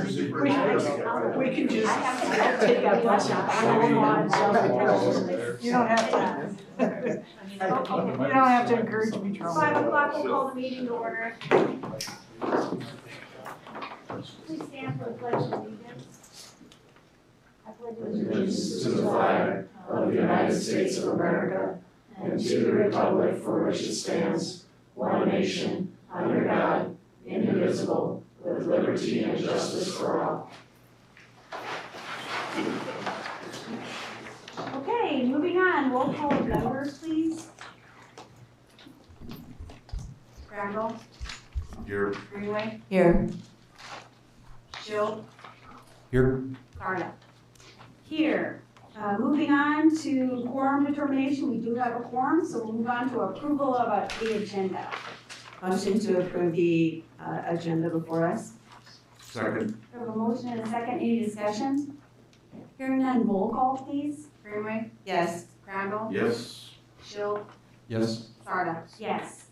We can just take that bus out. You don't have to. You don't have to encourage me. 5 o'clock, we'll call the meeting to order. Please stand for the pledge of allegiance. I pledge Allegiance to the flag of the United States of America and to the republic for which it stands, one nation, under God, indivisible, with liberty and justice for all. Okay, moving on, roll call of members, please. Randall. Here. Greenway. Here. Jill. Here. Carla. Here. Moving on to quorum determination, we do have a quorum, so we'll move on to approval of the agenda. Motion to approve the agenda before us. Second. We have a motion and a second, any discussion? Hearing none, roll call please. Greenway. Yes. Randall. Yes. Jill. Yes. Sarda. Yes.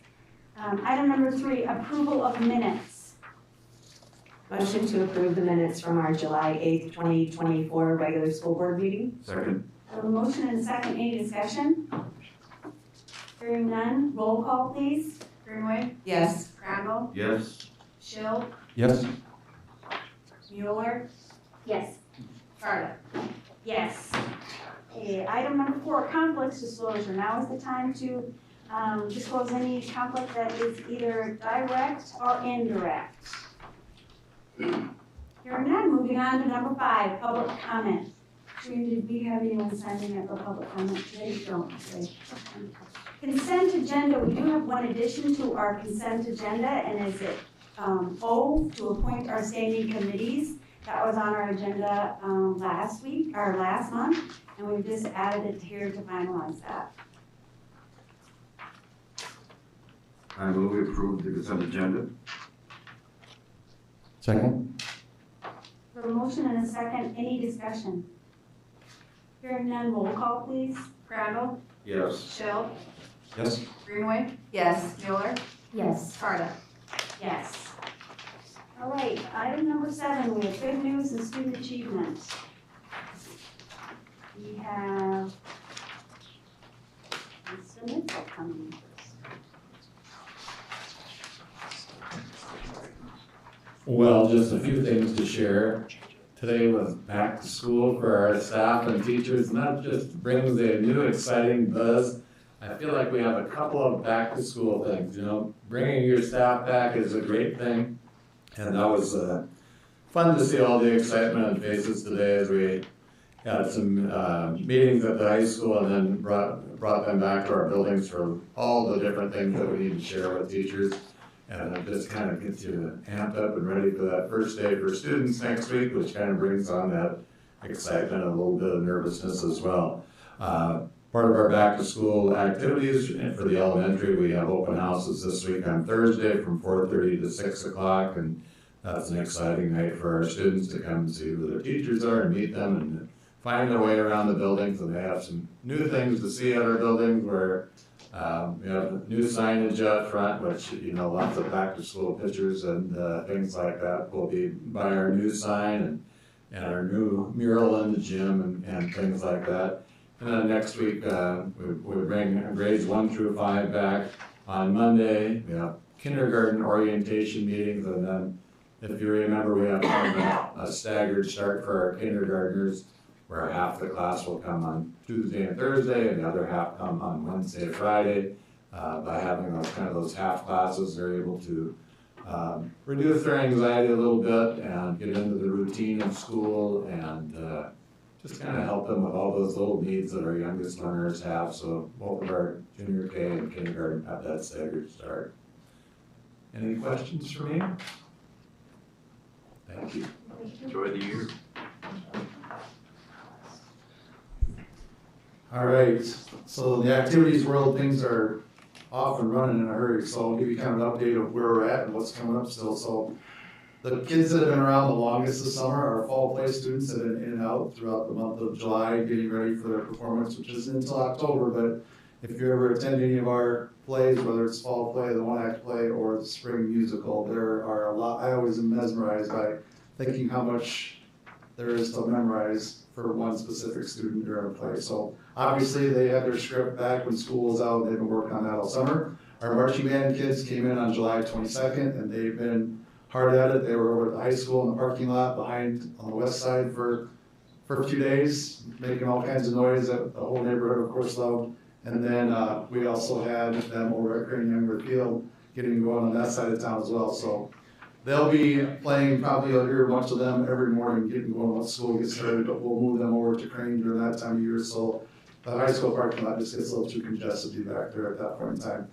Item number 3, approval of minutes. Motion to approve the minutes from our July 8th, 2024 regular school board meeting. Second. I have a motion and a second, any discussion? Hearing none, roll call please. Greenway. Yes. Randall. Yes. Jill. Yes. Mueller. Yes. Sarda. Yes. Okay, item number 4, conflicts disclosure. Now is the time to disclose any conflict that is either direct or indirect. Hearing none, moving on to number 5, public comment. Did we have anyone signing up for public comment today? Don't. Okay. Consent agenda, we do have one addition to our consent agenda, and is it O, to appoint our standing committees. That was on our agenda last week, or last month, and we've just added it here to finalize that. I move we approve the consent agenda. Second. For a motion and a second, any discussion? Hearing none, roll call please. Randall. Yes. Jill. Yes. Greenway. Yes. Mueller. Yes. Carta. Yes. All right, item number 7, we have good news and student achievement. We have Mr. Mitchell coming first. Well, just a few things to share. Today was back to school for our staff and teachers, and that just brings a new exciting buzz. I feel like we have a couple of back to school things, bringing your staff back is a great thing. And that was fun to see all the excitement on faces today as we had some meetings at the high school and then brought them back to our buildings for all the different things that we need to share with teachers. And it just kind of gets you amped up and ready for that first day for students next week, which kind of brings on that excitement and a little bit of nervousness as well. Part of our back to school activities for the elementary, we have open houses this week on Thursday from 4:30 to 6 o'clock, and that's an exciting night for our students to come and see who their teachers are and meet them and find their way around the buildings. And they have some new things to see at our buildings where we have new signage out front, which, lots of back to school pictures and things like that will be by our new sign and our new mural in the gym and things like that. And then next week, we bring grades 1 through 5 back on Monday. We have kindergarten orientation meetings, and then if you remember, we have kind of a staggered start for our kindergartners, where half the class will come on Tuesday and Thursday, and the other half come on Wednesday and Friday. By having those half classes, they're able to reduce their anxiety a little bit and get into the routine of school and just kind of help them with all those little needs that our youngest learners have. So both of our junior K and kindergarten have that staggered start. Any questions for me? Thank you. Enjoy the year. All right, so the activities world, things are off and running in a hurry, so I'll give you kind of an update of where we're at and what's coming up still. So the kids that have been around the longest this summer, our fall play students, have been in and out throughout the month of July, getting ready for their performance, which isn't until October. But if you ever attend any of our plays, whether it's fall play, the one-act play, or the spring musical, there are a lot. I always am mesmerized by thinking how much there is to memorize for one specific student during play. So obviously they had their script back when school was out, they've been working on that all summer. Our marching band kids came in on July 22nd and they've been hard at it. They were over at the high school in the parking lot behind on the west side for a few days, making all kinds of noise that the whole neighborhood of course loved. And then we also had them over at Crane Younger Field getting going on that side of town as well. So they'll be playing, probably you'll hear a bunch of them every morning getting going once school gets started, but we'll move them over to Crane during that time of year. So the high school parking lot just gets a little too congested to be back there at that point in time.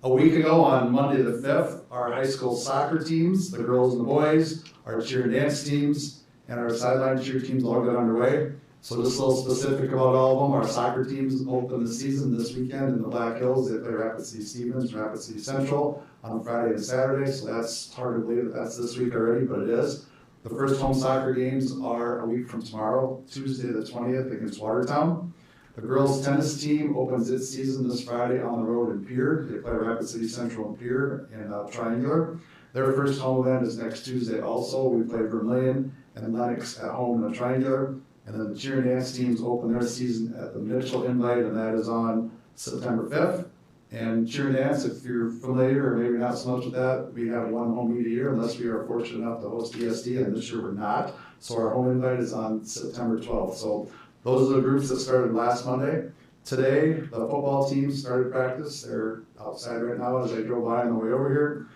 A week ago on Monday the 5th, our high school soccer teams, the girls and the boys, our cheer and dance teams, and our sideline cheer teams all got underway. So just a little specific about all of them, our soccer teams open the season this weekend in the Black Hills. They play Rapid City Stevens, Rapid City Central on Friday and Saturday, so that's hard to believe that that's this week already, but it is. The first home soccer games are a week from tomorrow, Tuesday the 20th against Watertown. The girls tennis team opens its season this Friday on the road in Pierre. They play Rapid City Central in Pierre in Triangular. Their first home event is next Tuesday also. We play Vermilion and Lennox at home in the Triangular. And then the cheer and dance teams open their season at the Mitchell Invite, and that is on September 5th. And cheer and dance, if you're familiar or maybe not so much with that, we have one home meet a year unless we are fortunate enough to host ESD, and this year we're not. So our home invite is on September 12th. So those are the groups that started last Monday. Today, the football team started practice. They're outside right now as I drove by on the way over here.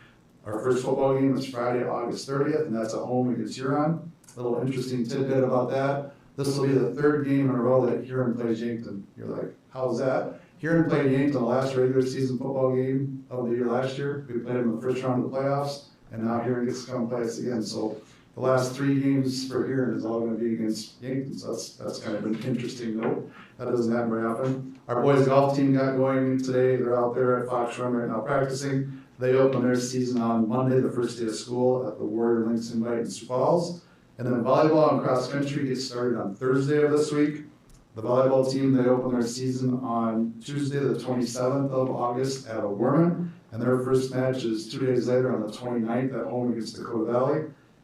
Our first football game is Friday, August 30th, and that's at home against Huron. A little interesting tidbit about that. This will be the third game in a row that Huron plays Yankton. You're like, how's that? Huron played Yankton the last regular season football game of the year last year. We played them in the first round of the playoffs, and now Huron gets to come play us again. So the last 3 games for Huron is all going to be against Yankton. So that's kind of an interesting note. That doesn't happen very often. Our boys golf team got going today. They're out there at Fox Run right now practicing. They open their season on Monday, the first day of school, at the Warrior Links Invite in Sioux Falls. And then volleyball and cross country gets started on Thursday of this week. The volleyball team, they open their season on Tuesday, the 27th of August at O'Gorman. And their first match is 2 days later on the 29th at home against Dakota Valley.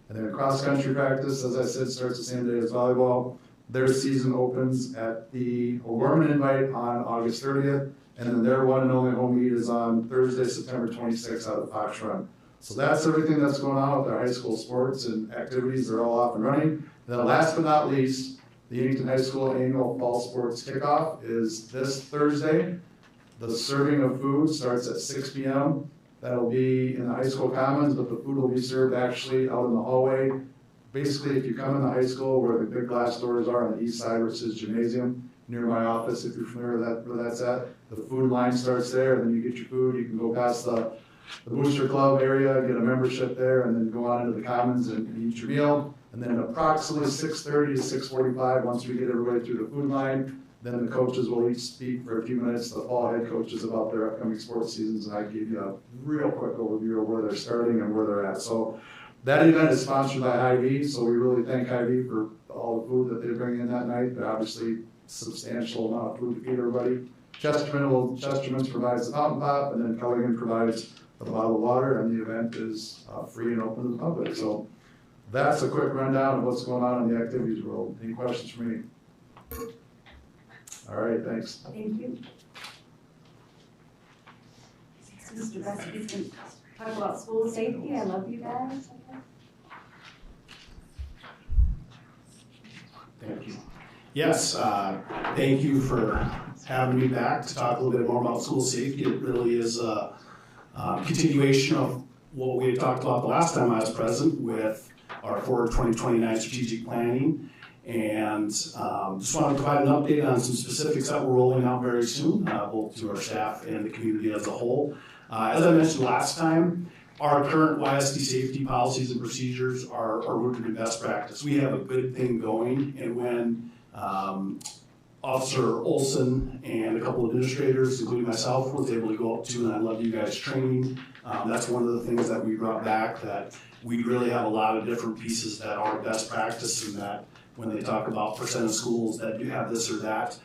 And then cross country practice, as I said, starts the same day as volleyball. Their season opens at the O'Gorman Invite on August 30th. And then their one and only home meet is on Thursday, September 26th out at Fox Run. So that's everything that's going on with our high school sports and activities. They're all off and running. And then last but not least, the Yankton High School annual fall sports kickoff is this Thursday. The serving of food starts at 6 p.m. That'll be in the high school commons, but the food will be served actually out in the hallway. Basically, if you come in the high school where the big glass doors are on the east side, which is gymnasium, near my office, if you're familiar with that, where that's at, the food line starts there, and then you get your food. You can go past the Booster Club area, get a membership there, and then go on into the commons and eat your meal. And then approximately 6:30 to 6:45, once we get everybody through the food line, then the coaches will each speak for a few minutes, the fall head coaches, about their upcoming sports seasons, and I give you a real quick overview of where they're starting and where they're at. So that event is sponsored by Hy-Vee, so we really thank Hy-Vee for all the food that they bring in that night, but obviously substantial amount of food to feed everybody. Chesterman's provides the fountain pop, and then Culligan provides the bottle of water, and the event is free and open to the public. So that's a quick rundown of what's going on in the activities world. Any questions for me? All right, thanks. Thank you. Mr. Bessie can talk about school safety. I love you guys. Thank you. Yes, thank you for having me back to talk a little bit more about school safety. It really is a continuation of what we had talked about the last time I was present with our Forward 2029 strategic planning. And just want to provide an update on some specifics that we're rolling out very soon, both to our staff and the community as a whole. As I mentioned last time, our current YSD safety policies and procedures are rooted in best practice. We have a good thing going, and when Officer Olson and a couple of administrators, including myself, was able to go up to, and I love you guys training. That's one of the things that we brought back, that we really have a lot of different pieces that are best practice, and that when they talk about percent of schools that do have this or that,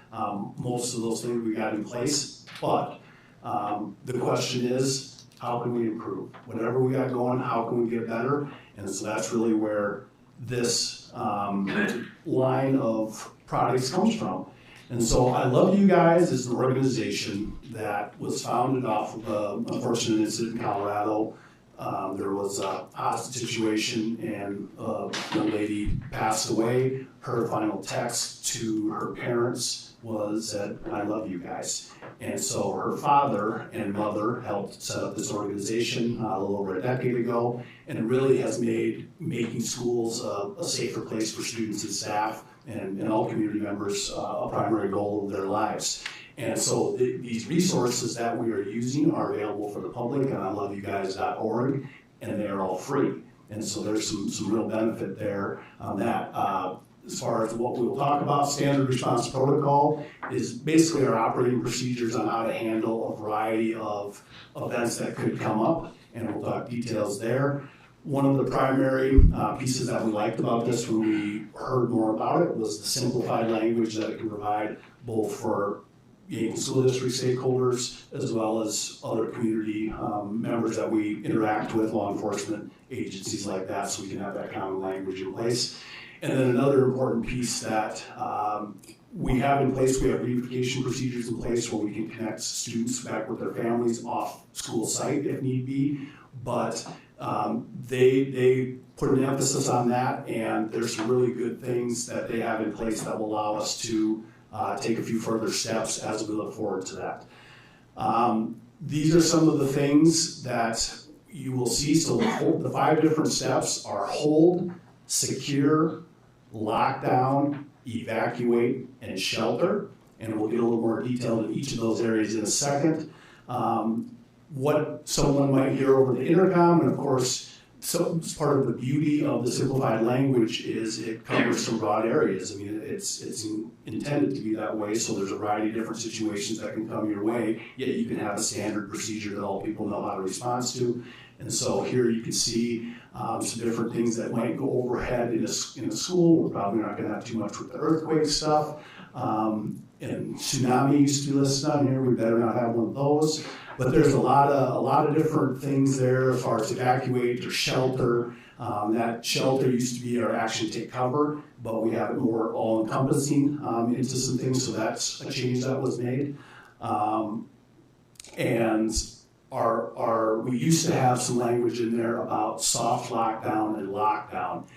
most of those things we got in place. But the question is, how can we improve? Whatever we got going, how can we get better? And so that's really where this line of products comes from. And so I Love You Guys is an organization that was founded off of an unfortunate incident in Colorado. There was a hostage situation and a young lady passed away. Her final text to her parents was that I love you guys. And so her father and mother helped set up this organization a little over a decade ago, and it really has made making schools a safer place for students and staff and all community members a primary goal of their lives. And so these resources that we are using are available for the public on iloveyouguys.org, and they are all free. And so there's some real benefit there on that. As far as what we will talk about, standard response protocol is basically our operating procedures on how to handle a variety of events that could come up, and we'll talk details there. One of the primary pieces that we liked about this when we heard more about it was the simplified language that it can provide both for Yankton School District stakeholders as well as other community members that we interact with, law enforcement agencies like that, so we can have that common language in place. And then another important piece that we have in place, we have reunification procedures in place where we can connect students back with their families off school site if need be. But they put an emphasis on that, and there's some really good things that they have in place that will allow us to take a few further steps as we look forward to that. These are some of the things that you will see. So the 5 different steps are hold, secure, lockdown, evacuate, and shelter. And we'll get a little more detailed in each of those areas in a second. What someone might hear over the intercom, and of course, so part of the beauty of the simplified language is it covers some broad areas. I mean, it's intended to be that way, so there's a variety of different situations that can come your way, yet you can have a standard procedure that all people know how to respond to. And so here you can see some different things that might go overhead in a school. We're probably not going to have too much with the earthquake stuff. And tsunami used to be listed on here. We better not have one of those. But there's a lot of different things there as far as evacuate or shelter. That shelter used to be our action take cover, but we have it more all-encompassing into some things, so that's a change that was made. And we used to have some language in there about soft lockdown and lockdown,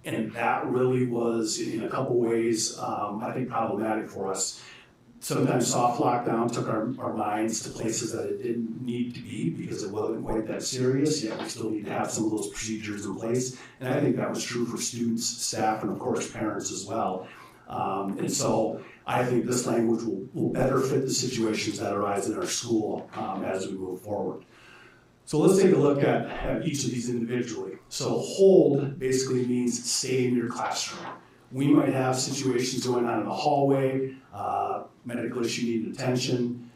and that really was, in a couple ways, I think problematic for us. Sometimes soft lockdown took our minds to places that it didn't need to be because it wasn't quite that serious, yet we still need to have some of those procedures in place. And I think that was true for students, staff, and of course parents as well. And so I think this language will better fit the situations that arise in our school as we move forward. So let's take a look at each of these individually. So hold basically means stay in your classroom. We might have situations going on in the hallway, medical issue needing attention,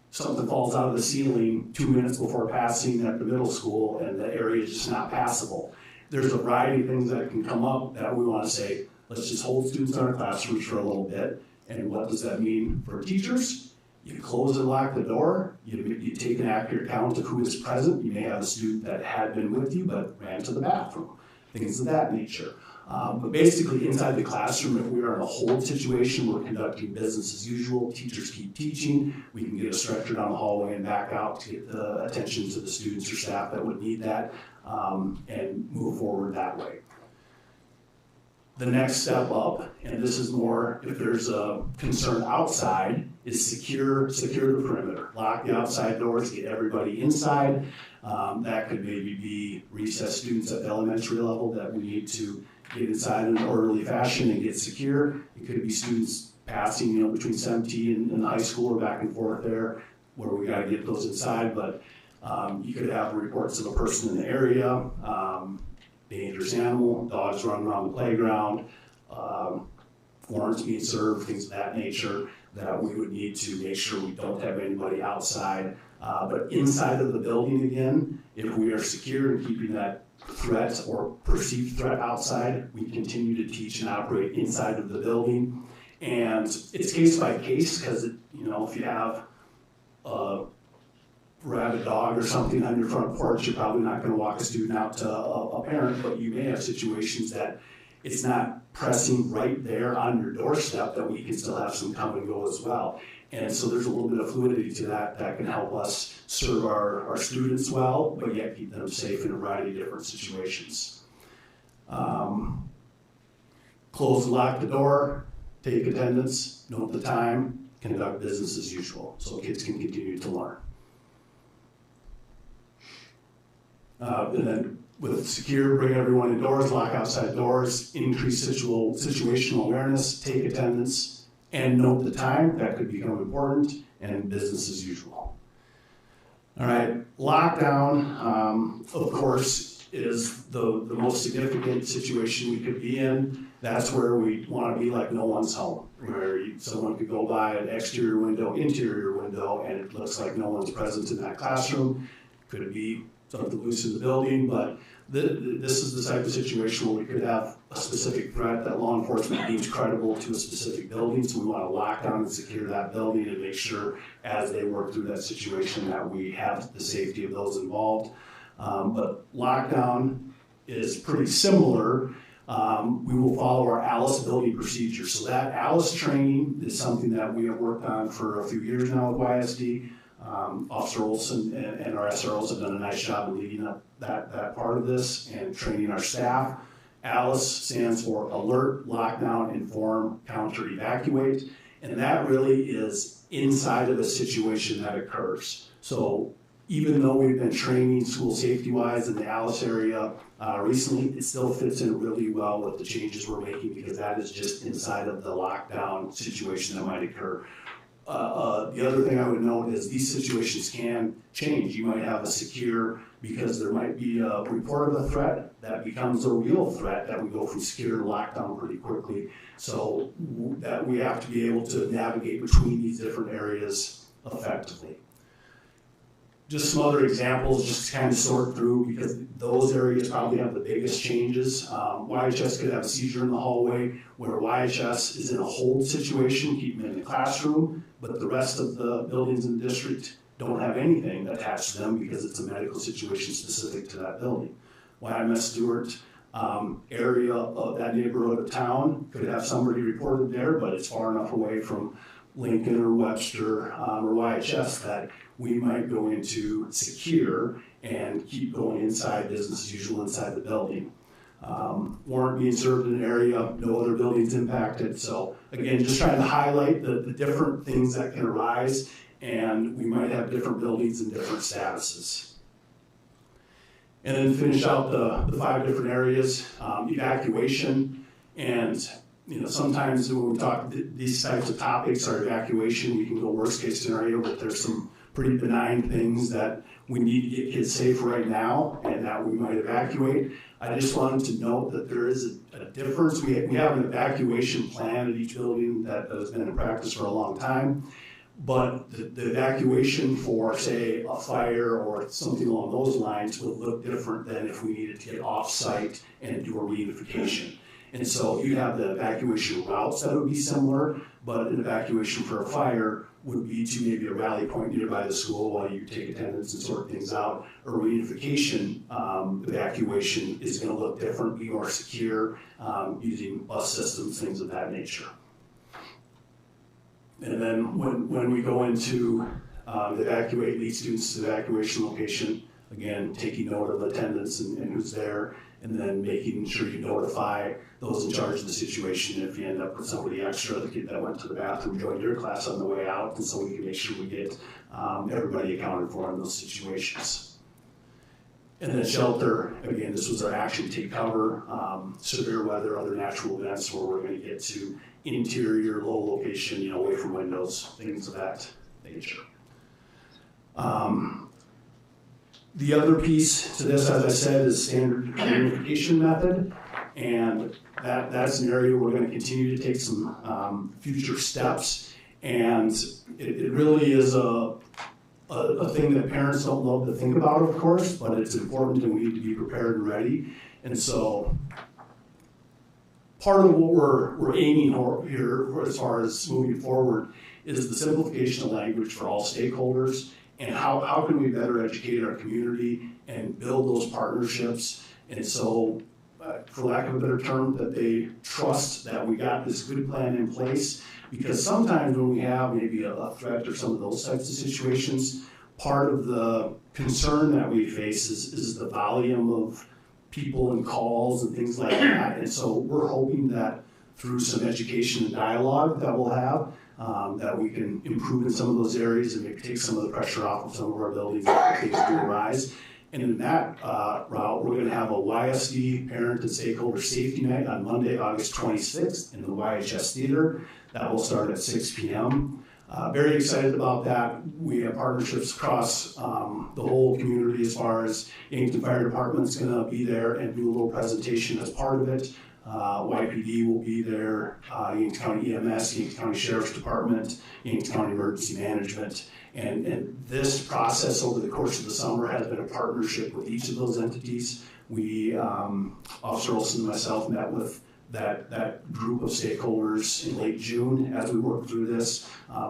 something falls out of the ceiling 2 minutes before passing at the middle school and the area is just not passable. There's a variety of things that can come up that we want to say, let's just hold students in our classrooms for a little bit. And what does that mean for teachers? You close and lock the door. You take an accurate count of who is present. You may have a student that had been with you but ran to the bathroom, things of that nature. But basically inside the classroom, if we are in a hold situation, we're conducting business as usual. Teachers keep teaching. We can get a stretcher down the hallway and back out to get the attention to the students or staff that would need that and move forward that way. The next step up, and this is more if there's a concern outside, is secure the perimeter. Lock the outside doors, get everybody inside. That could maybe be recess students at the elementary level that we need to get inside in an orderly fashion and get secure. It could be students passing, between 17 and high school or back and forth there, where we got to get those inside. But you could have reports of a person in the area, dangerous animal, dogs running around the playground, warrants being served, things of that nature that we would need to make sure we don't have anybody outside. But inside of the building again, if we are secure and keeping that threat or perceived threat outside, we continue to teach and operate inside of the building. And it's case by case because, if you have a rabid dog or something on your front porch, you're probably not going to walk a student out to a parent, but you may have situations that it's not pressing right there on your doorstep, that we can still have some come and go as well. And so there's a little bit of fluidity to that can help us serve our students well, but yet keep them safe in a variety of different situations. Close and lock the door, take attendance, note the time, conduct business as usual, so kids can continue to learn. And then with secure, bring everyone indoors, lock outside doors, increase situational awareness, take attendance, and note the time. That could become important, and business as usual. All right, lockdown, of course, is the most significant situation we could be in. That's where we want to be like no one's home, where someone could go by an exterior window, interior window, and it looks like no one's present in that classroom. Could be something loose in the building, but this is the type of situation where we could have a specific threat that law enforcement deems credible to a specific building, so we want to lock down and secure that building and make sure as they work through that situation that we have the safety of those involved. But lockdown is pretty similar. We will follow our ALICE building procedure. So that ALICE training is something that we have worked on for a few years now with YSD. Officer Olson and our SROs have done a nice job of leading up that part of this and training our staff. ALICE stands for Alert, Lockdown, Inform, Counter, Evacuate. And that really is inside of a situation that occurs. So even though we've been training school safety-wise in the Alice area recently, it still fits in really well with the changes we're making, because that is just inside of the lockdown situation that might occur. The other thing I would note is these situations can change. You might have a secure, because there might be a report of a threat that becomes a real threat, that we go from secure to lockdown pretty quickly. So that we have to be able to navigate between these different areas effectively. Just some other examples, just to kind of sort through, because those areas probably have the biggest changes. YHS could have a seizure in the hallway, where YHS is in a hold situation, keep them in the classroom, but the rest of the buildings in the district don't have anything attached to them because it's a medical situation specific to that building. YMS Stewart area of that neighborhood of town could have somebody reported there, but it's far enough away from Lincoln or Webster or YHS that we might go into secure and keep going inside business as usual inside the building. Warrant being served in an area, no other buildings impacted. So again, just trying to highlight the different things that can arise, and we might have different buildings and different statuses. And then finish out the 5 different areas, evacuation. And sometimes when we talk these types of topics, our evacuation, we can go worst case scenario, but there's some pretty benign things that we need to get kids safe right now and that we might evacuate. I just wanted to note that there is a difference. We have an evacuation plan at each building that has been in practice for a long time, but the evacuation for, say, a fire or something along those lines would look different than if we needed to get off-site and do a reunification. And so you have the evacuation routes that would be similar, but an evacuation for a fire would be to maybe a rally point nearby the school while you take attendance and sort things out. A reunification evacuation is going to look different, be more secure, using bus systems, things of that nature. And then when we go into evacuate, lead students to the evacuation location, again, taking note of attendance and who's there, and then making sure you notify those in charge of the situation if you end up with somebody extra, the kid that went to the bathroom, joined your class on the way out, and so we can make sure we get everybody accounted for in those situations. And then shelter, again, this was our action, take cover, severe weather, other natural events where we're going to get to interior, low location, away from windows, things of that nature. The other piece to this, as I said, is standard communication method, and that's an area we're going to continue to take some future steps, and it really is a thing that parents don't love to think about, of course, but it's important and we need to be prepared and ready. And so part of what we're aiming for here as far as moving forward is the simplification of language for all stakeholders and how can we better educate our community and build those partnerships. And so, for lack of a better term, that they trust that we got this good plan in place. Because sometimes when we have maybe a threat or some of those types of situations, part of the concern that we face is the volume of people and calls and things like that. And so we're hoping that through some education and dialogue that we'll have, that we can improve in some of those areas and maybe take some of the pressure off of some of our buildings if things do arise. And in that route, we're going to have a YSD Parent and Stakeholder Safety Night on Monday, August 26th in the YHS Theater. That will start at 6 p.m. Very excited about that. We have partnerships across the whole community as far as Yankton Fire Department's going to be there and do a little presentation as part of it. YPD will be there, Yankton County EMS, Yankton County Sheriff's Department, Yankton County Emergency Management. And this process over the course of the summer has been a partnership with each of those entities. We, Officer Olson and myself, met with that group of stakeholders in late June as we work through this.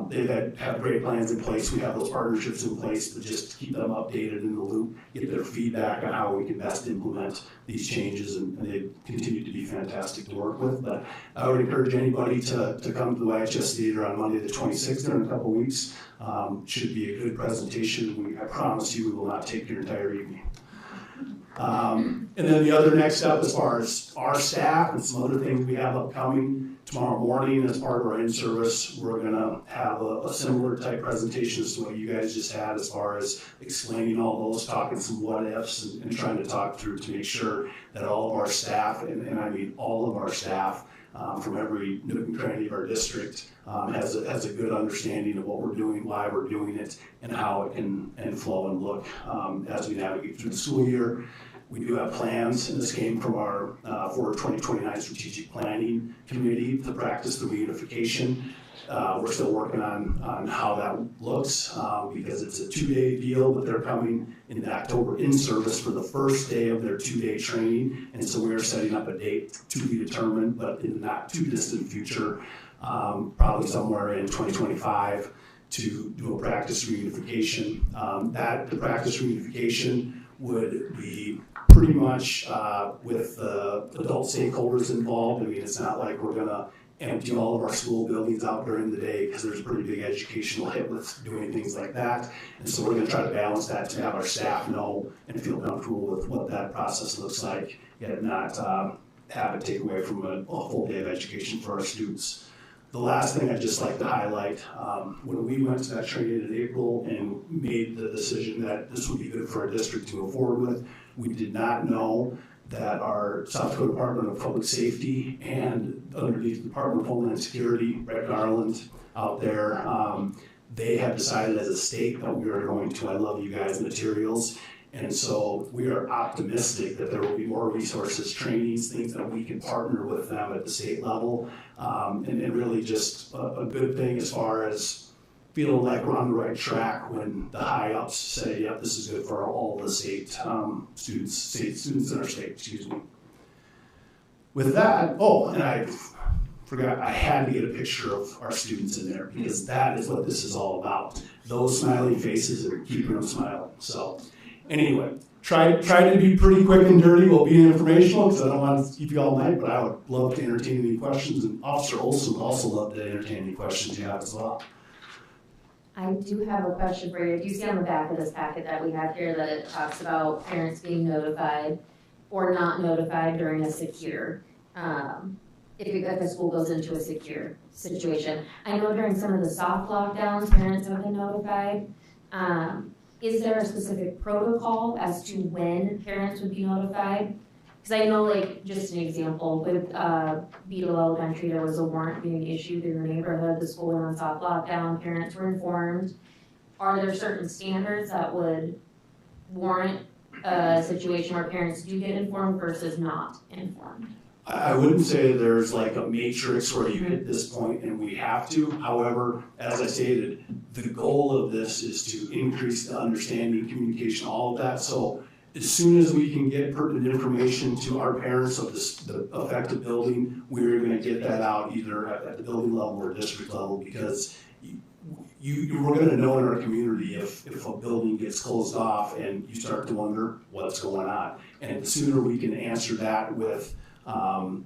They've have great plans in place. We have those partnerships in place to just keep them updated in the loop, get their feedback on how we can best implement these changes, and they continue to be fantastic to work with. But I would encourage anybody to come to the YHS Theater on Monday the 26th in a couple weeks. Should be a good presentation. I promise you we will not take your entire evening. And then the other next step as far as our staff and some other things we have upcoming, tomorrow morning as part of our in-service, we're going to have a similar type presentation as to what you guys just had as far as explaining all those, talking some what-ifs and trying to talk through to make sure that all of our staff, and I mean all of our staff, from every nook and cranny of our district has a good understanding of what we're doing, why we're doing it, and how it can flow and look as we navigate through the school year. We do have plans, and this came from our for 2029 Strategic Planning Committee to practice the reunification. We're still working on how that looks because it's a 2-day deal, but they're coming in October in service for the first day of their 2-day training. And so we are setting up a date to be determined, but in the not too distant future, probably somewhere in 2025, to do a practice reunification. The practice reunification would be pretty much with adult stakeholders involved. I mean, it's not like we're gonna empty all of our school buildings out during the day because there's a pretty big educational hit with doing things like that. And so we're going to try to balance that to have our staff know and feel comfortable with what that process looks like, yet not have it take away from a full day of education for our students. The last thing I'd just like to highlight, when we went to that training in April and made the decision that this would be good for our district to go forward with, we did not know that our South Dakota Department of Public Safety and underneath the Department of Homeland Security, Brett Garland out there, they have decided as a state that we are going to I Love You Guys materials. And so we are optimistic that there will be more resources, trainings, things that we can partner with them at the state level. And really just a good thing as far as feeling like we're on the right track when the high ups say, yep, this is good for all the state students in our state, excuse me. With that, and I forgot, I had to get a picture of our students in there because that is what this is all about. Those smiling faces and keeping them smiling. So anyway, try to be pretty quick and dirty while being informational because I don't want to keep you all night, but I would love to entertain any questions. And Officer Olson would also love to entertain any questions you have as well. I do have a question for you. Do you see on the back of this packet that we have here that it talks about parents being notified or not notified during a secure, if the school goes into a secure situation? I know during some of the soft lockdowns, parents have been notified. Is there a specific protocol as to when parents would be notified? Because I know, like, just an example, with Beetle Elementary, there was a warrant being issued in the neighborhood. The school went on soft lockdown, parents were informed. Are there certain standards that would warrant a situation where parents do get informed versus not informed? I wouldn't say there's like a matrix where you hit this point and we have to. However, as I stated, the goal of this is to increase the understanding, communication, all of that. So as soon as we can get pertinent information to our parents of the affected building, we're going to get that out either at the building level or district level, because we're going to know in our community if a building gets closed off and you start to wonder what's going on. And the sooner we can answer that with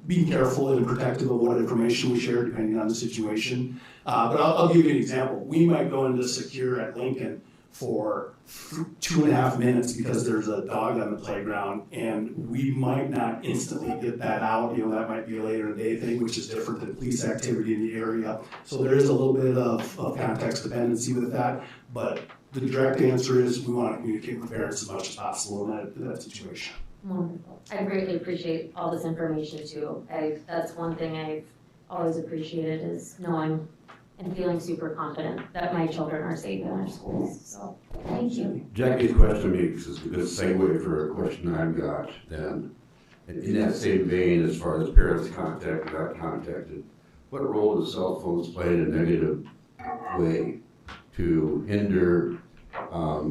being careful and protective of what information we share depending on the situation. But I'll give you an example. We might go into secure at Lincoln for 2.5 minutes because there's a dog on the playground, and we might not instantly get that out. You know, that might be a later in the day thing, which is different than police activity in the area. So there is a little bit of context dependency with that, but the direct answer is we want to communicate with parents as much as possible in that situation. Wonderful. I greatly appreciate all this information too. That's one thing I've always appreciated is knowing and feeling super confident that my children are safe in our schools. So, thank you. Jackie's question makes a good segue for a question I've got then. In that same vein, as far as parents contacted, got contacted, what role does cell phones play in a negative way to hinder a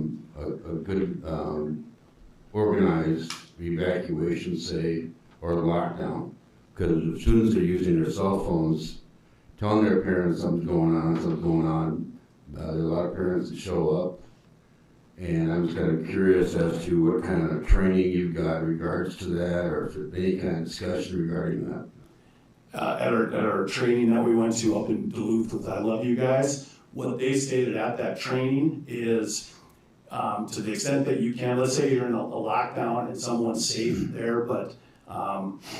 good organized evacuation, say, or lockdown? Because if students are using their cell phones, telling their parents something's going on, there are a lot of parents that show up, and I'm just kind of curious as to what kind of training you've got in regards to that, or if there's any kind of discussion regarding that. At our training that we went to up in Duluth with I Love You Guys, what they stated at that training is to the extent that you can, let's say you're in a lockdown and someone's safe there, but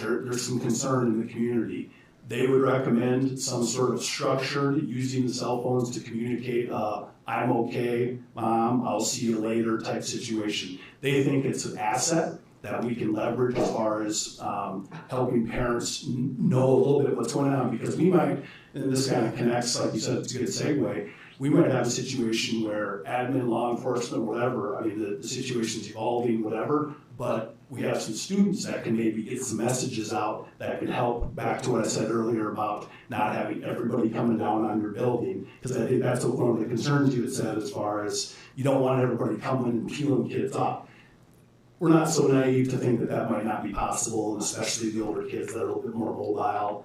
there's some concern in the community. They would recommend some sort of structured using the cell phones to communicate, I'm okay, Mom, I'll see you later type situation. They think it's an asset that we can leverage as far as helping parents know a little bit what's going on, because we might, and this kind of connects, like you said, it's a good segue, we might have a situation where admin, law enforcement, whatever, I mean, the situation's evolving, whatever, but we have some students that can maybe get some messages out that can help, back to what I said earlier about not having everybody coming down on your building, because I think that's one of the concerns you had said as far as you don't want everybody coming and peeling kids off. We're not so naive to think that that might not be possible, and especially the older kids that are a little bit more mobile.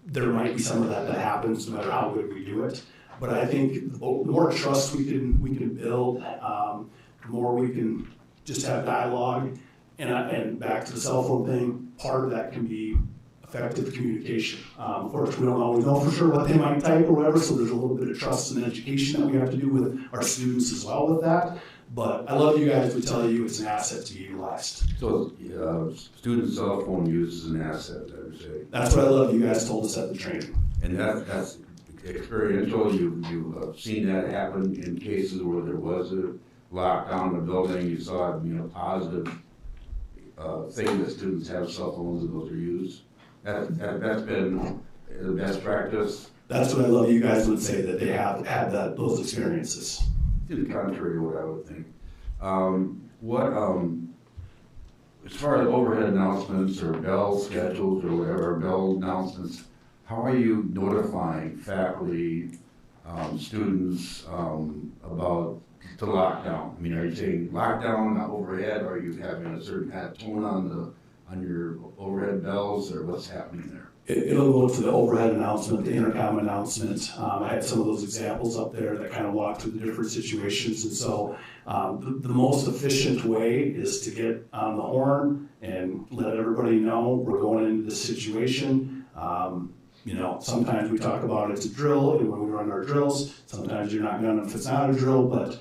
There might be some of that happens no matter how good we do it. But I think the more trust we can build, the more we can just have dialogue. And back to the cell phone thing, part of that can be effective communication. Of course, we don't always know for sure what they might type or whatever, so there's a little bit of trust and education that we have to do with our students as well with that. But I Love You Guys would tell you it's an asset to be utilized. So student cell phone use is an asset, I would say. That's what I Love You Guys told us at the training. And that's experiential. You've seen that happen in cases where there was a lockdown in the building. You saw positive thing that students have cell phones and those are used. That's been the best practice. That's what I Love You Guys would say, that they have had those experiences. To the contrary, what I would think. As far as overhead announcements or bell schedules or whatever, bell announcements, how are you notifying faculty, students about the lockdown? I mean, are you saying lockdown, not overhead? Or are you having a certain kind of tone on your overhead bells, or what's happening there? It'll go to the overhead announcement, the intercom announcement. I had some of those examples up there that kind of walk through the different situations. And so the most efficient way is to get on the horn and let everybody know we're going into this situation. Sometimes we talk about it's a drill when we run our drills. Sometimes you're not going to if it's not a drill, but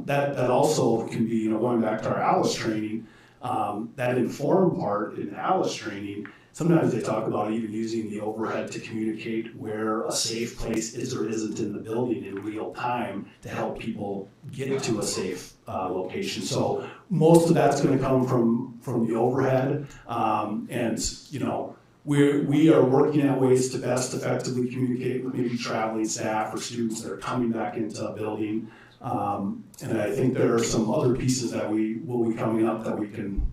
that also can be, going back to our Alice training, that informed part in Alice training. Sometimes they talk about even using the overhead to communicate where a safe place is or isn't in the building in real time to help people get to a safe location. So most of that's going to come from the overhead, we are working at ways to best effectively communicate with maybe traveling staff or students that are coming back into a building. And I think there are some other pieces that we will be coming up that we can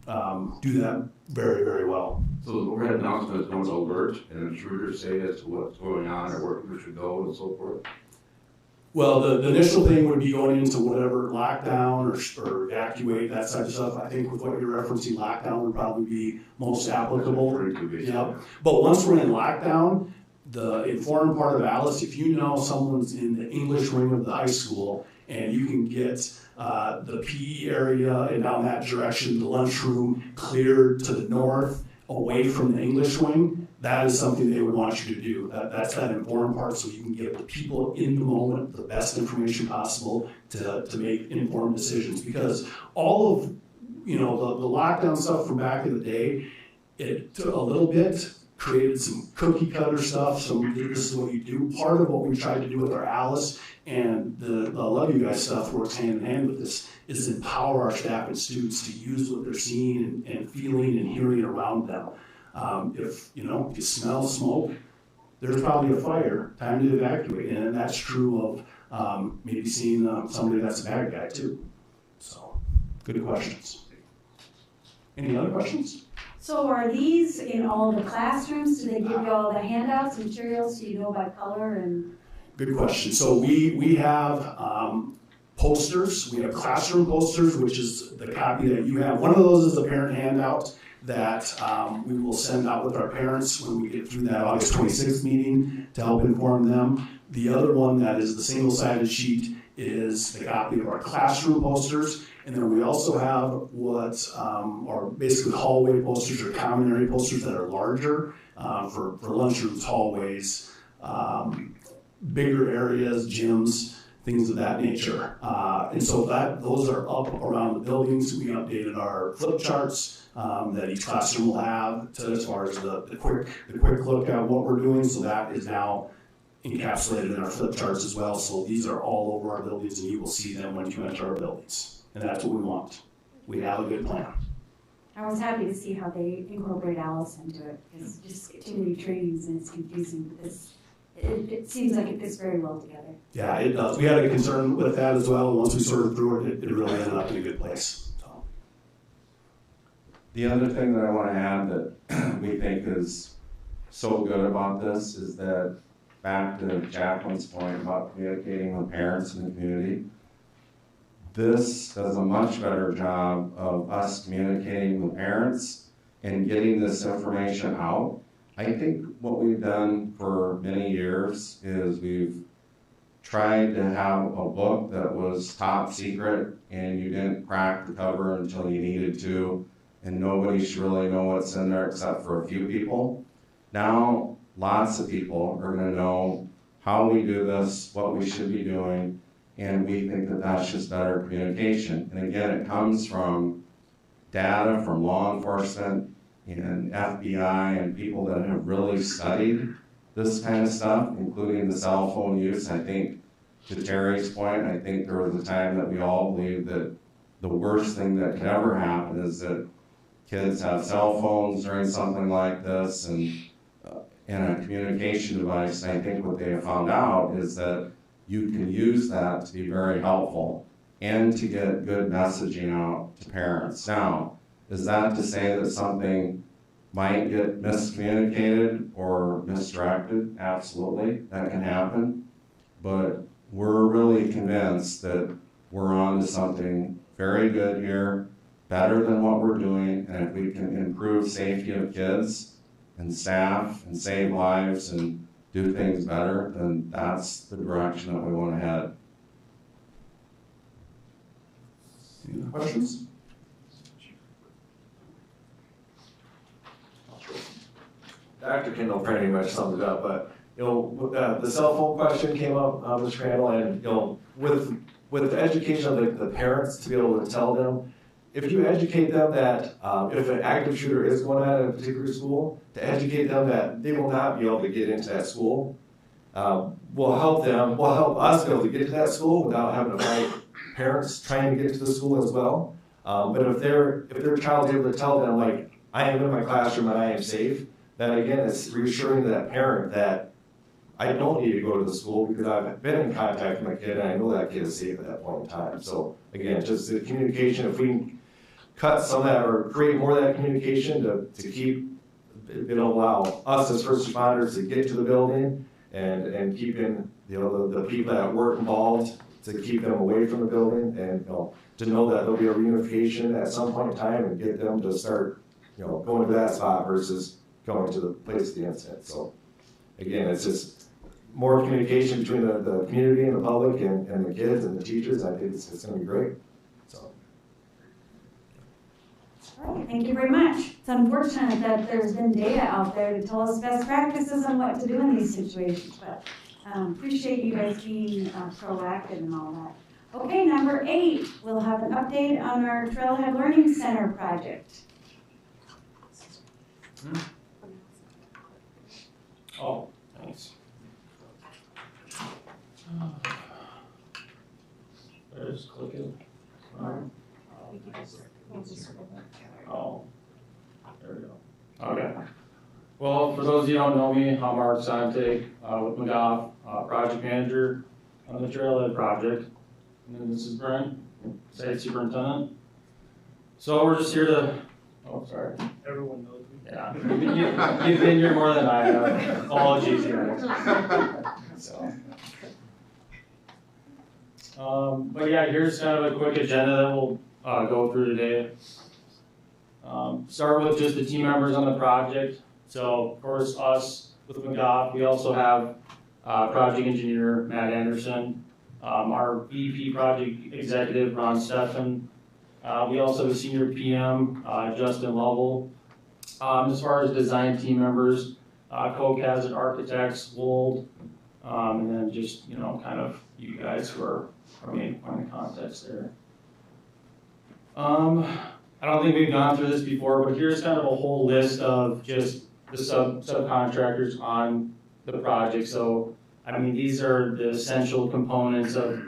do that very, very well. So the overhead announcements don't alert and intruders say as to what's going on or where people should go and so forth? Well, the initial thing would be going into whatever lockdown or evacuate, that type of stuff. I think with what you're referencing, lockdown would probably be most applicable. Yep. But once we're in lockdown, the informed part of Alice, if you know someone's in the English wing of the high school and you can get the PE area and down that direction, the lunchroom cleared to the north, away from the English wing, that is something they would want you to do. That's that important part, so you can give the people in the moment the best information possible to make informed decisions. Because all of the lockdown stuff from back in the day, it took a little bit, created some cookie cutter stuff, this is what you do. Part of what we tried to do with our Alice and the Love You Guys stuff works hand in hand with this, is empower our staff and students to use what they're seeing and feeling and hearing around them. If you smell smoke, there's probably a fire, time to evacuate. And that's true of maybe seeing somebody that's a bad guy too. So, good questions. Any other questions? So are these in all the classrooms? Do they give you all the handouts, materials, so you know by color and? Good question. So we have posters. We have classroom posters, which is the copy that you have. One of those is a parent handout that we will send out with our parents when we get through that August 26th meeting to help inform them. The other one that is the single-sided sheet is the copy of our classroom posters. And then we also have what are basically hallway posters or common area posters that are larger for lunchrooms, hallways, bigger areas, gyms, things of that nature. And so those are up around the buildings. We updated our flip charts that each classroom will have as far as the quick look at what we're doing. So that is now encapsulated in our flip charts as well. So these are all over our buildings and you will see them when you enter our buildings. And that's what we want. We have a good plan. I was happy to see how they incorporate Alice into it, because just too many trainings and it's confusing, but it seems like it fits very well together. Yeah, it does. We had a concern with that as well. Once we sorted through it, it really ended up in a good place. So. The other thing that I want to add that we think is so good about this is that, back to Jacqueline's point about communicating with parents in the community, this does a much better job of us communicating with parents and getting this information out. I think what we've done for many years is we've tried to have a book that was top secret and you didn't crack the cover until you needed to, and nobody should really know what's in there except for a few people. Now, lots of people are going to know how we do this, what we should be doing, and we think that that's just better communication. And again, it comes from data from law enforcement and FBI and people that have really studied this kind of stuff, including the cell phone use. I think, to Terry's point, I think there was a time that we all believed that the worst thing that could ever happen is that kids have cell phones during something like this and a communication device. And I think what they have found out is that you can use that to be very helpful and to get good messaging out to parents. Now, is that to say that something might get miscommunicated or misdirected? Absolutely, that can happen. But we're really convinced that we're on to something very good here, better than what we're doing, and if we can improve safety of kids and staff and save lives and do things better, then that's the direction that we want to head. Any other questions? Dr. Kendall pretty much summed it up, but the cell phone question came up, Mr. Crandall, and with the education of the parents to be able to tell them, if you educate them that if an active shooter is going on in a particular school, to educate them that they will not be able to get into that school, will help us be able to get to that school without having to fight parents trying to get to the school as well. But if their child is able to tell them, like, I am in my classroom and I am safe, then again, it's reassuring to that parent that I don't need to go to the school because I've been in contact with my kid and I know that kid is safe at that point in time. So again, just the communication, if we can cut some of that or create more of that communication to keep, it'll allow us as first responders to get to the building and keeping the people that were involved to keep them away from the building and to know that there'll be a reunification at some point in time and get them to start going to that spot versus going to the place of the incident. So again, it's just more communication between the community and the public and the kids and the teachers. I think it's going to be great. So. All right, thank you very much. It's unfortunate that there's been data out there to tell us best practices on what to do in these situations, but appreciate you guys being proactive and all that. Okay, number 8, we'll have an update on our Trailhead Learning Center project. Oh, thanks. Just click it. Oh, there we go. Okay. Well, for those of you who don't know me, I'm Mark Sante with McGough, project manager on the Trailhead project. And then this is Brent, site superintendent. So we're just here to, oh, sorry. Everyone knows me. Yeah, you've been here more than I have. Apologies, guys. So. But yeah, here's kind of a quick agenda that we'll go through today. Start with just the team members on the project. So, of course, us with McGough. We also have project engineer Matt Anderson, our VP project executive Ron Steffen. We also have a senior PM Justin Lovell. As far as design team members, Coke has architects, Wold, and then just kind of you guys who are our main point of context there. I don't think we've gone through this before, but here's kind of a whole list of just the subcontractors on the project. So, I mean, these are the essential components of,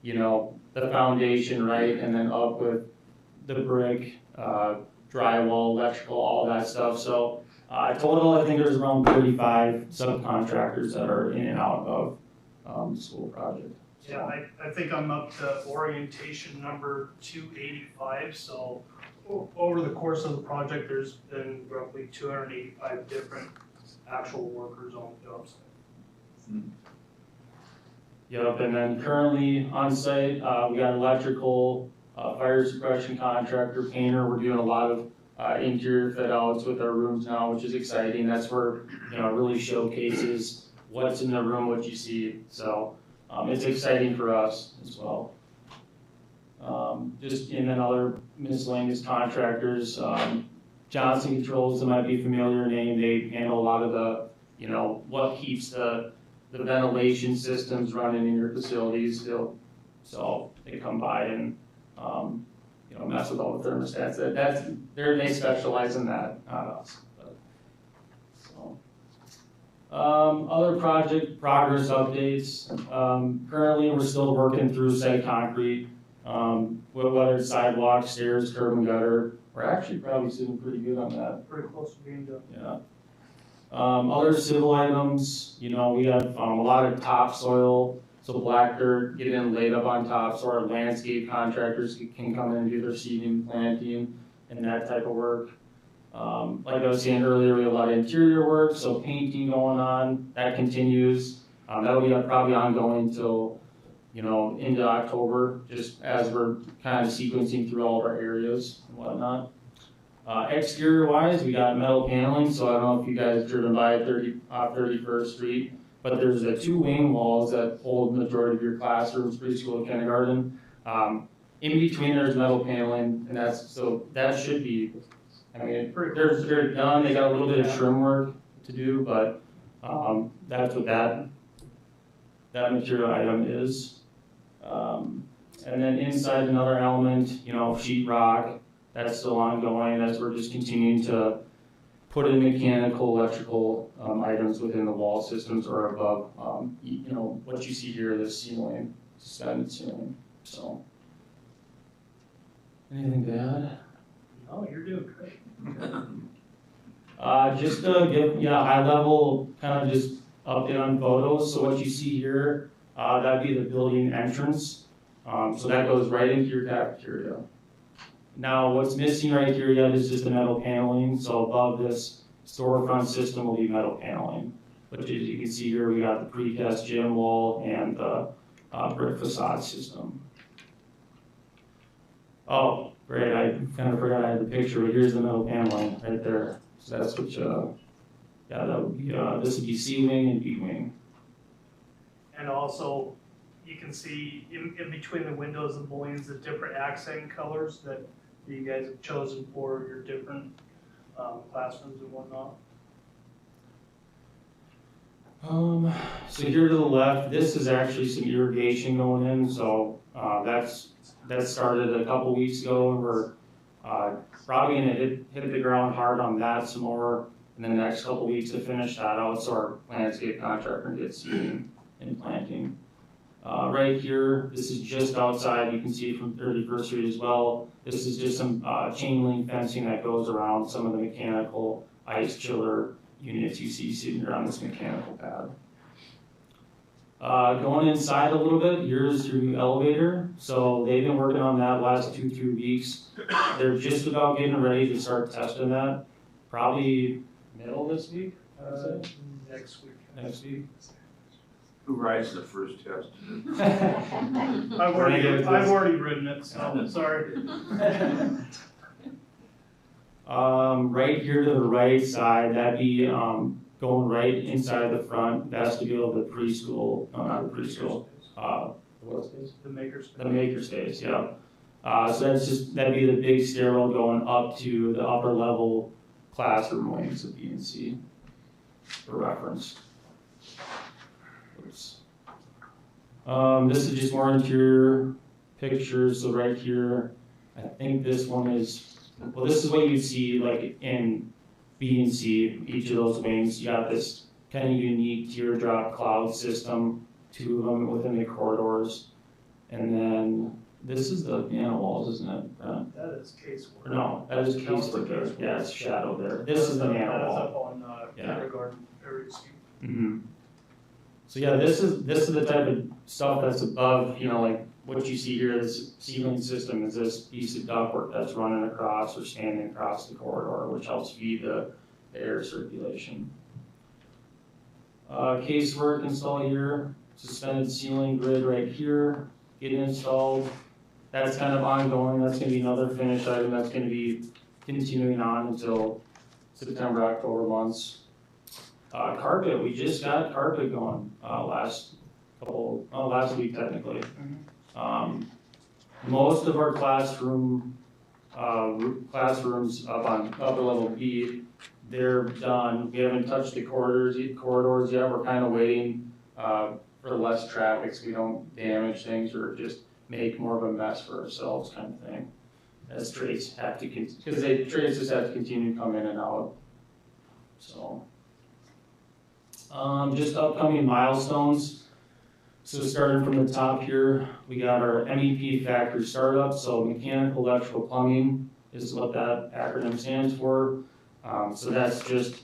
the foundation, right? And then up with the brick, drywall, electrical, all that stuff. So, total, I think there's around 35 subcontractors that are in and out of the school project. Yeah, I think I'm up to orientation number 285, so over the course of the project, there's been roughly 285 different actual workers on the job site. Yep, and then currently on site, we got electrical, fire suppression contractor, painter. We're doing a lot of interior fit outs with our rooms now, which is exciting. That's where, it really showcases what's in the room, what you see. So it's exciting for us as well. And then other miscellaneous contractors, Johnson Controls, that might be a familiar name. They handle a lot of the, what keeps the ventilation systems running in your facilities still. So they come by and, mess with all the thermostats. They specialize in that, not us. Other project progress updates. Currently, we're still working through site concrete, whether it's sidewalks, stairs, curb and gutter. We're actually probably sitting pretty good on that. Pretty close to being done. Yeah. Other civil items, we have a lot of topsoil, so black dirt, get in laid up on top, so our landscape contractors can come in and do their seeding, planting, and that type of work. Like I was saying earlier, we have a lot of interior work, so painting going on, that continues. That'll be probably ongoing till, into October, just as we're kind of sequencing through all of our areas and whatnot. Exterior wise, we got metal paneling, so I don't know if you guys have driven by 31st Street, but there's the 2 wing walls that hold the majority of your classrooms, preschool and kindergarten. In between there's metal paneling, and that should be, they're done. They got a little bit of trim work to do, but that's what that material item is. And then inside another element, sheet rock, that's still ongoing as we're just continuing to put in mechanical, electrical items within the wall systems or above, what you see here, the ceiling, suspended ceiling. So, anything to add? Oh, you're doing great. Just to give high level kind of just update on photos. So what you see here, that'd be the building entrance. So that goes right into your cafeteria. Now what's missing right here yet is just the metal paneling. So above this storefront system will be metal paneling. But as you can see here, we got the precast gym wall and the brick facade system. Oh, great, I kind of forgot I had the picture, but here's the metal paneling right there. So that's what Yeah, that would be, this would be C wing and B wing. And also, you can see in between the windows and mullions, the different accent colors that you guys have chosen for your different classrooms and whatnot. So here to the left, this is actually some irrigation going in, so that started a couple weeks ago, and we're probably gonna hit the ground hard on that some more in the next couple weeks to finish that out, so our landscape contractor can get seeding and planting. Right here, this is just outside, you can see from 31st Street as well. This is just some chain link fencing that goes around some of the mechanical ice chiller units you see sitting around this mechanical pad. Going inside a little bit, here's your new elevator. So they've been working on that last 2-3 weeks. They're just about getting ready to start testing that. Probably middle of this week, I would say. Next week. Next week. Who writes the first test? I've already written it, so sorry. Right here to the right side, that'd be going right inside the front vestibule of the preschool, no, not the preschool, what space? The makerspace. The makerspace, yeah. So that'd be the big stairwell going up to the upper level classroom wings of B and C for reference. Oops. This is just more interior pictures, so right here, I think this one is, well, this is what you see like in B and C, each of those wings. You got this kind of unique teardrop cloud system, 2 of them within the corridors. And then this is the piano walls, isn't it? That is casework. No, that is casework there. Yeah, it's shadow there. This is the piano That is wall. up on kindergarten area scheme. Mm-hmm. So yeah, this is the type of stuff that's above, like what you see here, this ceiling system is this piece of ductwork that's running across or standing across the corridor, which helps feed the air circulation. Casework installed here, suspended ceiling grid right here, getting installed. That's kind of ongoing. That's going to be another finish item that's going to be continuing on until September, October months. Carpet, we just got carpet going last week technically. Most of our classrooms up on upper level B, they're done. We haven't touched the corridors yet. We're kind of waiting for less traffic so we don't damage things or just make more of a mess for ourselves kind of thing. As trades have to, because trades just have to continue to come in and out. So. Just upcoming milestones. So starting from the top here, we got our MEP factory startup. So mechanical, electrical, plumbing is what that acronym stands for. So that's just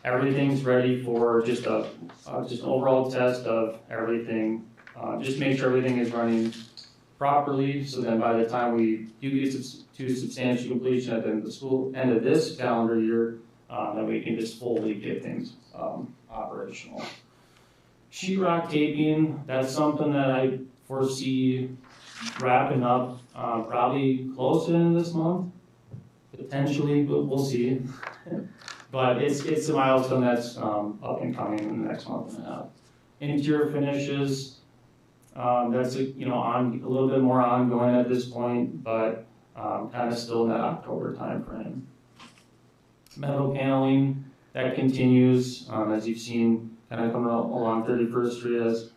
everything's ready for just an overall test of everything. Just make sure everything is running properly. So then by the time we do get to substantial completion at the end of this calendar year, then we can just fully get things operational. Sheetrock taping, that's something that I foresee wrapping up probably close to the end of this month, potentially, but we'll see. But it's a milestone that's up and coming in the next month and a half. Interior finishes, that's a little bit more ongoing at this point, but kind of still in that October timeframe. Metal paneling, that continues, as you've seen, kind of coming along 31st Street as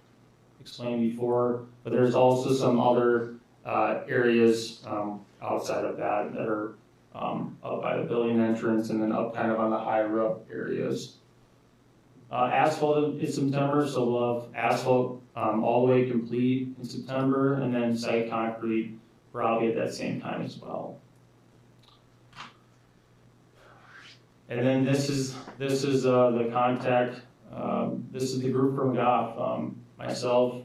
explained before, but there's also some other areas outside of that that are up by the building entrance and then up kind of on the high roof areas. Asphalt in September, so we'll have asphalt all the way complete in September, and then site concrete probably at that same time as well. And then this is the contact. This is the group from GOF. Myself,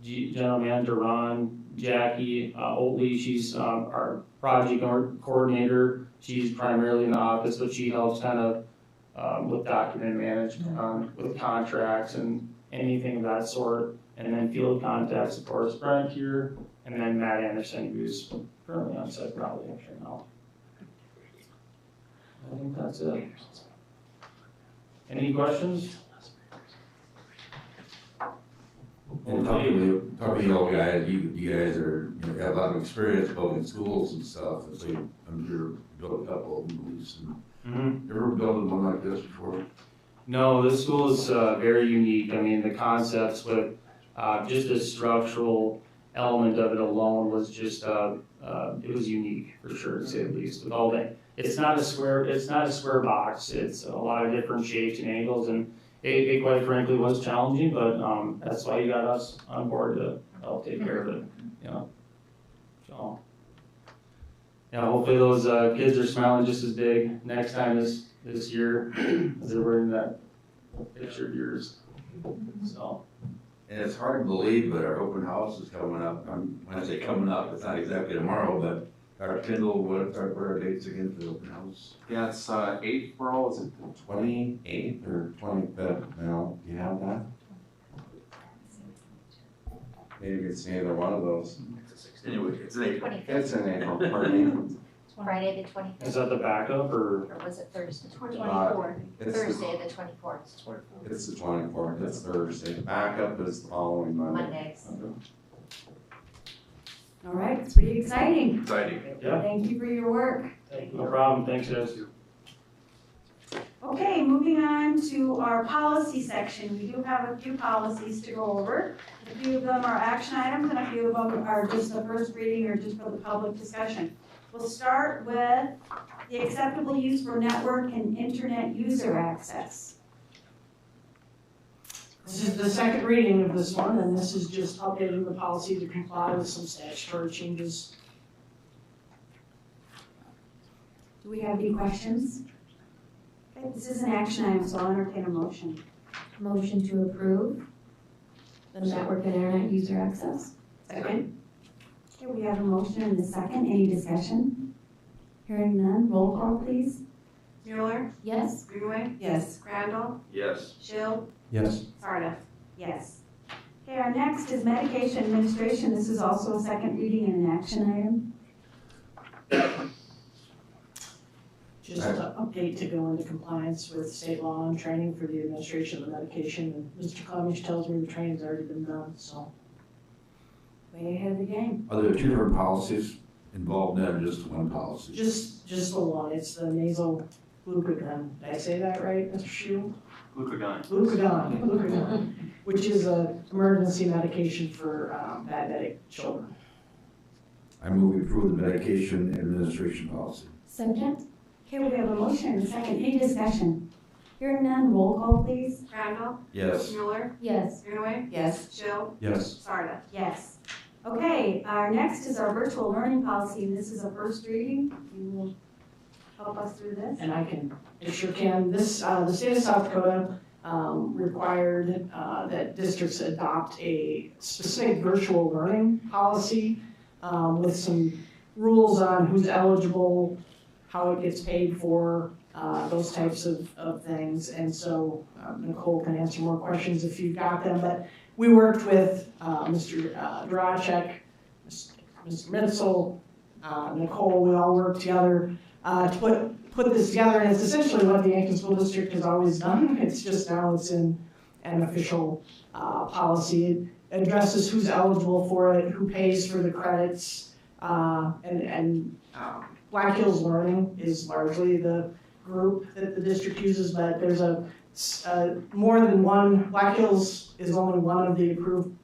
General Manager Ron, Jackie Oatley. She's our project coordinator. She's primarily in the office, but she helps kind of with document management, with contracts and anything of that sort. And then field contacts, of course, Brent here, and then Matt Anderson, who's currently on site probably actually now. I think that's it. Any questions? And talking to old guys, you guys are, have a lot of experience building schools and stuff, and so I'm sure you built a couple of them at least. Mm-hmm. You ever built one like this before? No, this school is very unique. I mean, the concepts with just the structural element of it alone was just it was unique for sure, to say the least. With all that, it's not a square box. It's a lot of different shapes and angles, and it quite frankly was challenging. But that's why you got us on board to help take care of it. So yeah, hopefully those kids are smiling just as big next time this year as they were in that picture of yours. So. And it's hard to believe, but our open house is coming up. When I say coming up, it's not exactly tomorrow, but our Kindle, what are our dates again for the open house? Yeah, it's April, is it the 28th or 25th now? Do you have that? Maybe it's neither one of those. Anyway, it's April. It's in April, pardon me. Friday the 25th. Is that the backup or? Or was it Thursday? 24th. Thursday the 24th. It's the 24th, it's Thursday. Backup is the following Monday. Mondays. All right, it's pretty exciting. Exciting. Yeah. Thank you for your work. No problem. Thanks, guys. Okay, moving on to our policy section. We do have a few policies to go over. A few of them are action items and a few of them are just the first reading or just for the public discussion. We'll start with the acceptable use for network and internet user access. This is the second reading of this one, and this is just updating the policy to comply with some statutory changes. Do we have any questions? Okay, this is an action item, so I'll entertain a motion. Motion to approve the network and internet user access. Second. Okay, we have a motion and a second. Any discussion? Hearing none, roll call please. Mueller, Yes? Greenway, Yes. Crandall, Yes. Schill, Yes. Sarda. Yes. Okay, our next is medication administration. This is also a second reading and an action item. Just an update to go into compliance with state law and training for the administration of the medication. And Mr. Clemish tells me the training's already been done, so. Way ahead of the game. Are there two different policies involved in that, or just one policy? Just the one, it's the nasal glucagon. Did I say that right, Mr. Shu? Glucagon, which is an emergency medication for diabetic children. I move we approve the medication administration policy. Second? Okay, we have a motion and a second. Any discussion? Hearing none, roll call please. Crandall, Yes. Mueller, Yes. Greenway, Yes. Schill, Yes. Sarda. Yes. Okay, our next is our virtual learning policy, and this is a first reading. You will help us through this? And I sure can. This, the state of South Dakota required that districts adopt a specific virtual learning policy with some rules on who's eligible, how it gets paid for, those types of things. And so Nicole can answer more questions if you've got them. But we worked with Mr. Dracek, Mr. Mitzel, Nicole, we all worked together to put this together, and it's essentially what the Yankton School District has always done. It's just now it's in an official policy. It addresses who's eligible for it, who pays for the credits, and Black Hills Learning is largely the group that the district uses, but there's more than one. Black Hills is only one of the approved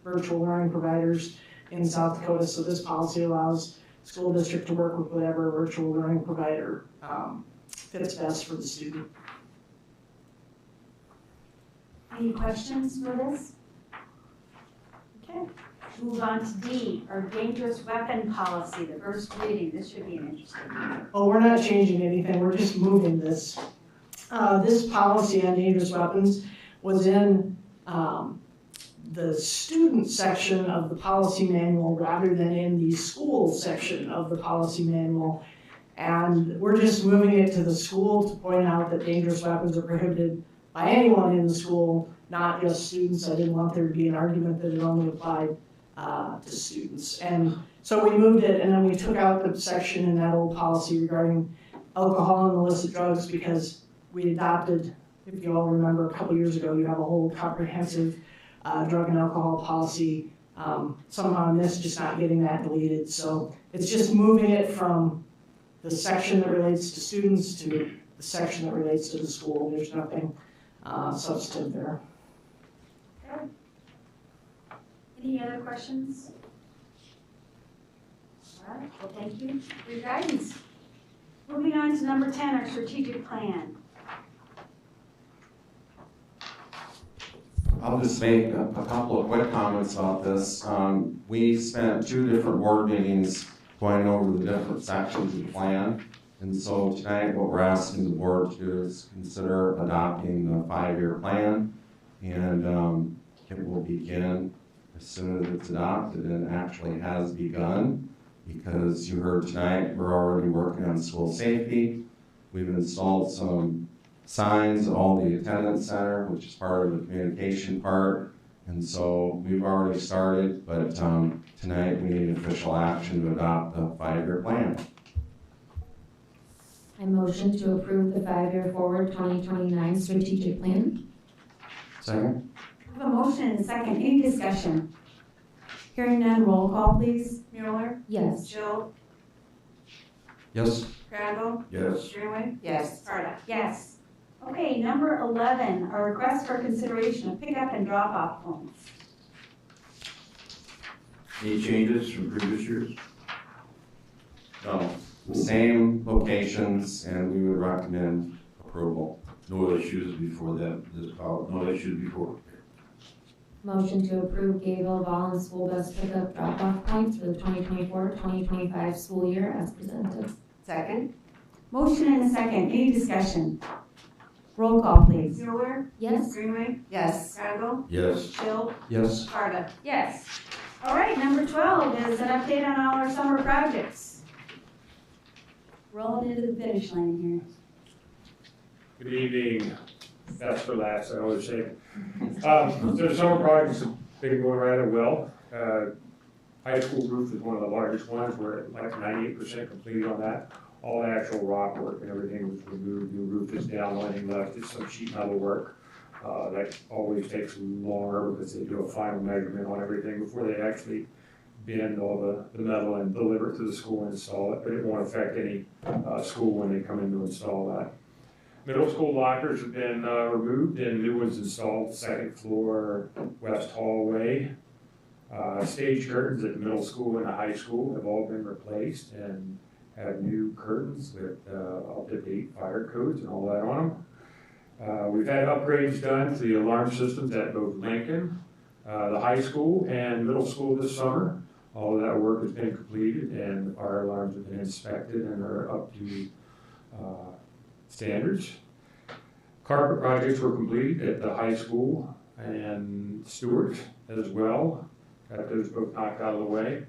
virtual learning providers in South Dakota, so this policy allows school district to work with whatever virtual learning provider fits best for the student. Any questions for this? Okay, move on to D, our dangerous weapon policy, the first reading. This should be an interesting one. Oh, we're not changing anything, we're just moving this. This policy on dangerous weapons was in the student section of the policy manual rather than in the school section of the policy manual. And we're just moving it to the school to point out that dangerous weapons are prohibited by anyone in the school, not just students. I didn't want there to be an argument that it only applied to students. And so we moved it, and then we took out the section in that old policy regarding alcohol and illicit drugs because we adopted, if you all remember, a couple years ago, you have a whole comprehensive drug and alcohol policy. Somehow I missed just not getting that deleted. So it's just moving it from the section that relates to students to the section that relates to the school. There's nothing substantive there. Okay. Any other questions? All right, well, thank you for your guidance. Moving on to number 10, our strategic plan. I'll just make a couple of quick comments about this. We spent 2 different board meetings going over the different sections of the plan. And so tonight, what we're asking the board to do is consider adopting the 5-year plan. And it will begin as soon as it's adopted, and actually has begun. Because you heard tonight, we're already working on school safety. We've installed some signs at all the attendance center, which is part of the communication part. And so we've already started, but tonight we need official action to adopt the 5-year plan. I motion to approve the 5-year forward 2029 strategic plan. Second? We have a motion and a second. Any discussion? Hearing none, roll call, please. Mueller, Yes. Jill, Yes. Crandall, Yes. Greenway, Yes. Sparta. Yes. Okay, number 11, a request for consideration of pickup and drop-off points. Any changes from previous years? No. Same locations, and we would recommend approval. No issues before that, no issues before. Motion to approve Gayville Volun School Bus Pickup Drop-Off Points for the 2024-2025 school year as presented. Second? Motion and a second. Any discussion? Roll call, please. Mueller, Yes. Greenway, Yes. Crandall, Yes. Jill, Yes. Sparta. Yes. All right, number 12 is an update on all our summer projects. Rolling into the finish line here. Good evening. That's for last, I always say. So the summer projects have been going rather well. High school roof is one of the largest ones. We're at like 98% completed on that. All the actual rock work and everything was removed. The roof is down, the only thing left is some sheet metal work. That always takes longer because they do a final measurement on everything before they actually bend all the metal and deliver it to the school and install it. But it won't affect any school when they come in to install that. Middle school lockers have been removed and new ones installed, 2nd floor, west hallway. Stage curtains at the middle school and the high school have all been replaced and have new curtains with up-to-date fire codes and all that on them. We've had upgrades done to the alarm systems at both Lincoln, the high school, and middle school this summer. All of that work has been completed and the fire alarms have been inspected and are up to standards. Carpet projects were completed at the high school and Stewart as well. Got those both knocked out of the way.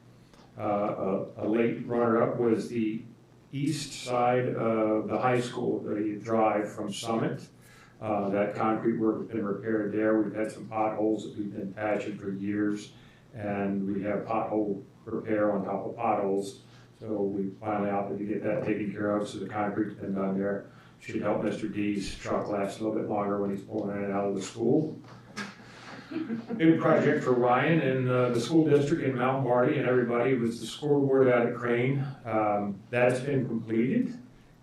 A late runner-up was the east side of the high school, the drive from Summit. That concrete work has been repaired there. We've had some potholes that we've been patching for years, and we have pothole repair on top of potholes. So we finally opted to get that taken care of, so the concrete's been done there. Should help Mr. D's truck last a little bit longer when he's pulling in and out of the school. Big project for Ryan and the school district in Mount Marty and everybody was the scoreboard out at Crane. That's been completed,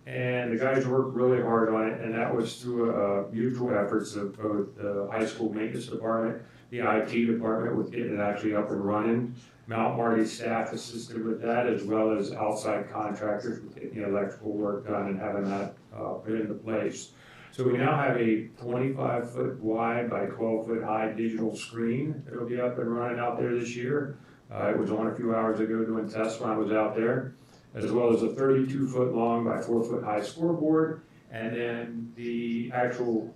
and the guys worked really hard on it, and that was through mutual efforts of both the high school maintenance department, the IT department with getting it actually up and running. Mount Marty staff assisted with that, as well as outside contractors with getting the electrical work done and having that put into place. So we now have a 25-foot wide by 12-foot high digital screen that'll be up and running out there this year. It was on a few hours ago doing tests when I was out there, as well as a 32-foot long by 4-foot high scoreboard. And then the actual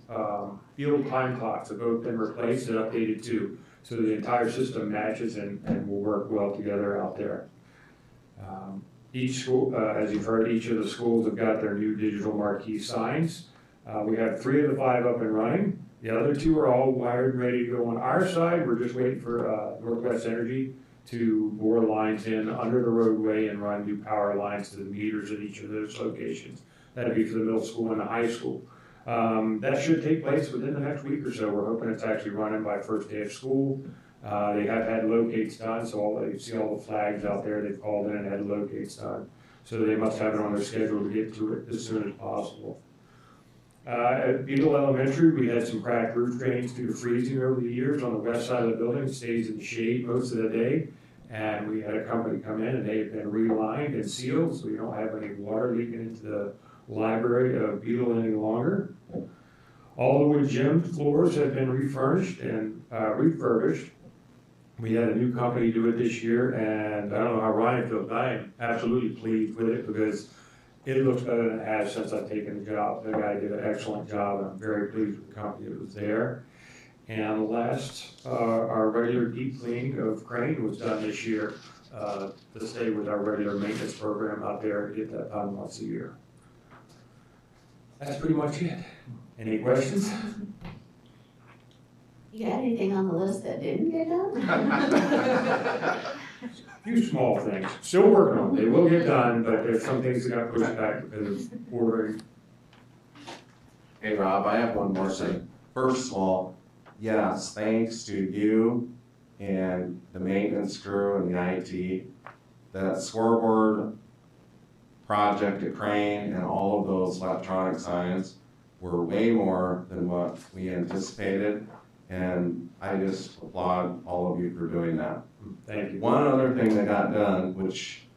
field time clocks have both been replaced and updated too. So the entire system matches and will work well together out there. Each school, as you've heard, each of the schools have got their new digital marquee signs. We have 3 of the 5 up and running. The other 2 are all wired and ready to go on our side. We're just waiting for Northwest Energy to bore lines in under the roadway and run new power lines to the meters at each of those locations. That'd be for the middle school and the high school. That should take place within the next week or so. We're hoping it's actually running by first day of school. They have had locates done, so you see all the flags out there, they've called in and had locates done. So they must have it on their schedule to get to it as soon as possible. At Beetle Elementary, we had some cracked roof drains due to freezing over the years on the west side of the building. It stays in the shade most of the day. And we had a company come in and they've been relined and sealed, so we don't have any water leaking into the library of Beetle any longer. All the wood gym floors have been refurnished and refurbished. We had a new company do it this year, and I don't know how Ryan feels, but I am absolutely pleased with it because it looks better than it has since I've taken the job. The guy did an excellent job, and I'm very pleased with the company that was there. And last, our regular deep cleaning of Crane was done this year to stay with our regular maintenance program out there to get that done once a year. That's pretty much it. Any questions? You got anything on the list that didn't get done? Few small things. Still working on them. They will get done, but there's some things that got pushed back because of ordering. Hey Rob, I have one more thing. First of all, yes, thanks to you and the maintenance crew and the IT. That scoreboard project at Crane and all of those electronic signs were way more than what we anticipated. And I just applaud all of you for doing that. Thank you. One other thing that got done, which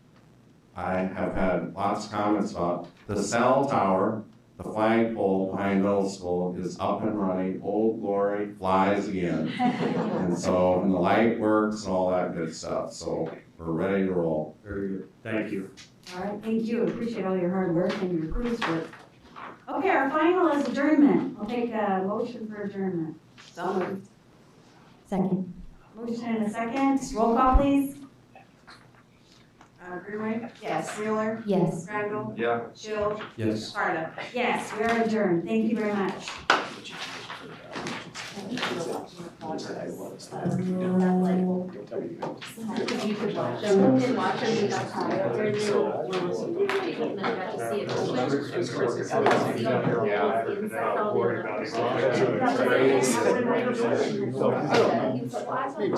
I have had lots of comments about, the cell tower, the flagpole behind middle school is up and running. Old Glory flies again. And so, and the light works and all that good stuff. So we're ready to roll. Very good. Thank you. All right, thank you. Appreciate all your hard work and your crew's work. Okay, our final is adjournment. I'll take a motion for adjournment. So moved. Second. Motion and a second. Roll call, please. Greenway? Yes. Wheeler? Yes. Randall? Yeah. Shield? Yes. Sparta? Yes, we are adjourned. Thank you very much. You could watch them. You can watch them be outside. They're new. And I got to see it open. So they see inside how they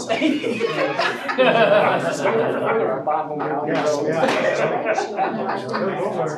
look.